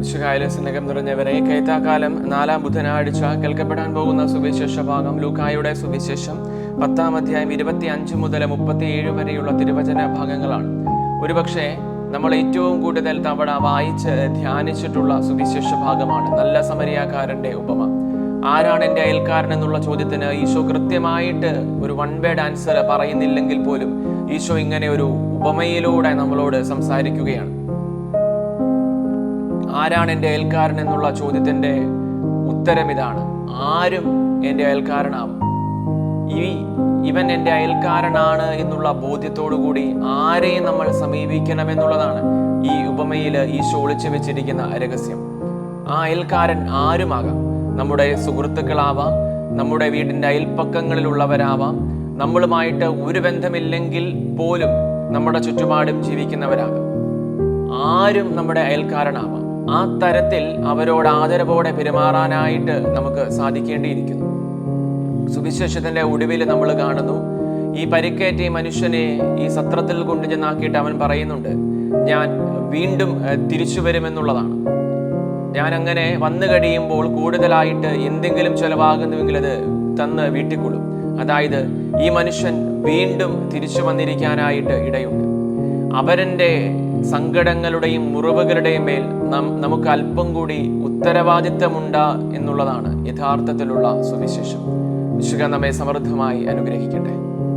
വിശുകായിലെ സ്നേഹം നിറഞ്ഞവരെ, കൈത്താക്കാലം 4-ാം ബുധനാഴ്ച കേൾക്കപ്പെടാൻ പോകുന്ന സുവിശേഷ ഭാഗം ലൂക്കായുടെ സുവിശേഷം 10-ാം അധ്യായം 25 മുതൽ 37 വരെയുള്ള തിരുവചന ഭാഗങ്ങളാണ്. ഒരുപക്ഷെ നമ്മൾ ഏറ്റവും കൂടുതൽ തവണ വായിച്ച് ധ്യാനിച്ചിട്ടുള്ള സുവിശേഷ ഭാഗമാണ് നല്ല സമരിയാക്കാരന്റെ ഉപമ. ആരാണ് എൻ്റെ അയൽക്കാരൻ എന്നുള്ള ചോദ്യത്തിന് ഈശോ കൃത്യമായിട്ട് ഒരു വൺ വേർഡ് ആൻസർ പറയുന്നില്ലെങ്കിൽ പോലും ഈശോ ഇങ്ങനെ ഒരു ഉപമയിലൂടെ നമ്മളോട് സംസാരിക്കുകയാണ്. ആരാണ് എൻ്റെ അയൽക്കാരൻ എന്നുള്ള ചോദ്യത്തിൻ്റെ ഉത്തരം ഇതാണ്: ആരും എൻ്റെ അയൽക്കാരനാവും. ഇവൻ എൻ്റെ അയൽക്കാരനാണ് എന്നുള്ള ബോധ്യത്തോടുകൂടി ആരെയും നമ്മൾ സമീപിക്കണമെന്നുള്ളതാണ് ഈ ഉപമയിൽ ഈശോ ഒളിച്ചു വെച്ചിരിക്കുന്ന രഹസ്യം. ആ അയൽക്കാരൻ ആരുമാകാം. നമ്മുടെ സുഹൃത്തുക്കളാവാം, നമ്മുടെ വീടിൻ്റെ അയൽപ്പക്കങ്ങളിലുള്ളവരാവാം, നമ്മളുമായിട്ട് ഒരു ബന്ധമില്ലെങ്കിൽ പോലും നമ്മുടെ ചുറ്റുപാടും ജീവിക്കുന്നവരാകാം. ആരും നമ്മുടെ അയൽക്കാരനാവാം. ആ തരത്തിൽ അവരോട് ആദരവോടെ പെരുമാറാനായിട്ട് നമുക്ക് സാധിക്കേണ്ടിയിരിക്കുന്നു. സുവിശേഷത്തിന്റെ ഒടുവിൽ നമ്മൾ കാണുന്നു, ഈ പരിക്കേറ്റ മനുഷ്യനെ ഈ സത്രത്തിൽ കൊണ്ടുചെന്നാക്കിയിട്ട് അവൻ പറയുന്നുണ്ട്, ഞാൻ വീണ്ടും തിരിച്ചു വരുമെന്നുള്ളതാണ്. ഞാൻ അങ്ങനെ വന്നു കഴിയുമ്പോൾ കൂടുതലായിട്ട് എന്തെങ്കിലും ചെലവാകുന്നുവെങ്കിൽ അത് തന്ന് വീട്ടിക്കൊള്ളും. അതായത് ഈ മനുഷ്യൻ വീണ്ടും തിരിച്ചു വന്നിരിക്കാനായിട്ട് ഇടയുണ്ട്. അവരൻ്റെ സങ്കടങ്ങളുടെയും മുറിവുകളുടെയും മേൽ നമുക്ക് അല്പം കൂടി ഉത്തരവാദിത്തമുണ്ട് എന്നുള്ളതാണ് യഥാർത്ഥത്തിലുള്ള സുവിശേഷം. വിശുദ്ധ നമ്മെ സമൃദ്ധമായി അനുഗ്രഹിക്കട്ടെ.